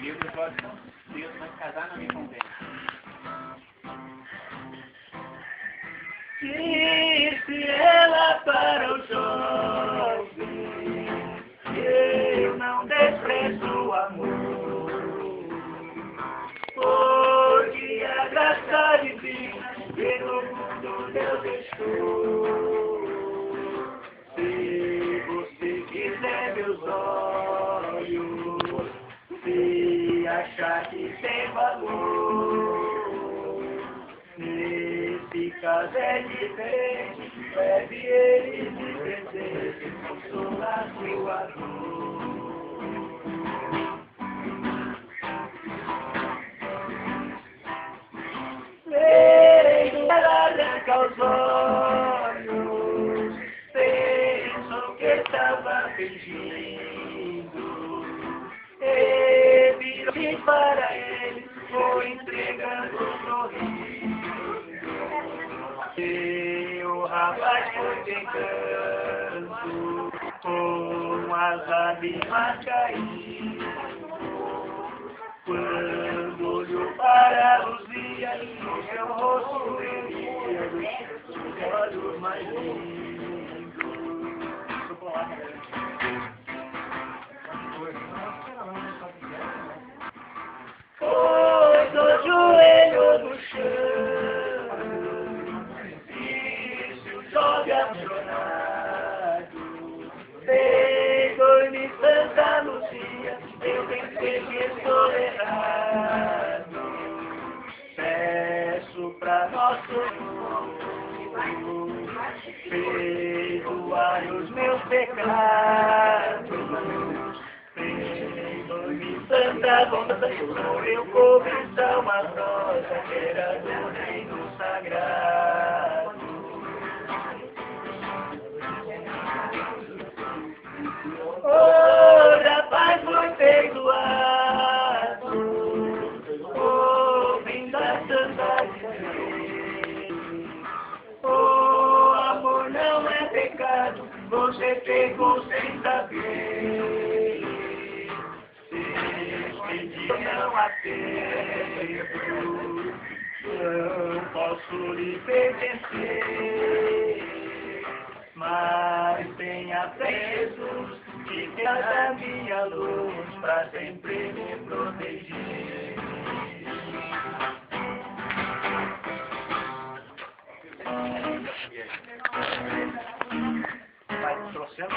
Deus, eu gosto tanto de Deus, mas casar não me convém. Se ela para o jovem, eu não desprezo o amor, porque a graça divina pelo mundo Deus deixou. Se você quiser meus olhos, se achar que tem valor, nesse caso é diferente, leve ele de presente, consolar sua dor. Veio ela arranca os olhos, pensou que estava fingindo, e virou-se para ele, foi entregando um sorriso. E o rapaz foi pegando, com as lágrimas caindo. Quando olhou para Luzia, no seu rosto ele via os olhos mais lindos. Foi do joelho no chão, disse o jovem apaixonado, perdoe-me Santa Luzia, eu pensei que estou errado. Peço pra nosso Senhor perdoar os meus pecados. Perdoe-me Santa Bondade, sou eu cobição a rosa que era do reino sagrado. O rapaz foi perdoado, ouvindo a Santa dizer: o amor não é pecado, você pegou sem saber. Este dia não há tempo, não posso lhe pertencer, mas tenha fé em Jesus, que cada minha luz pra sempre me proteger. Vai trouxendo.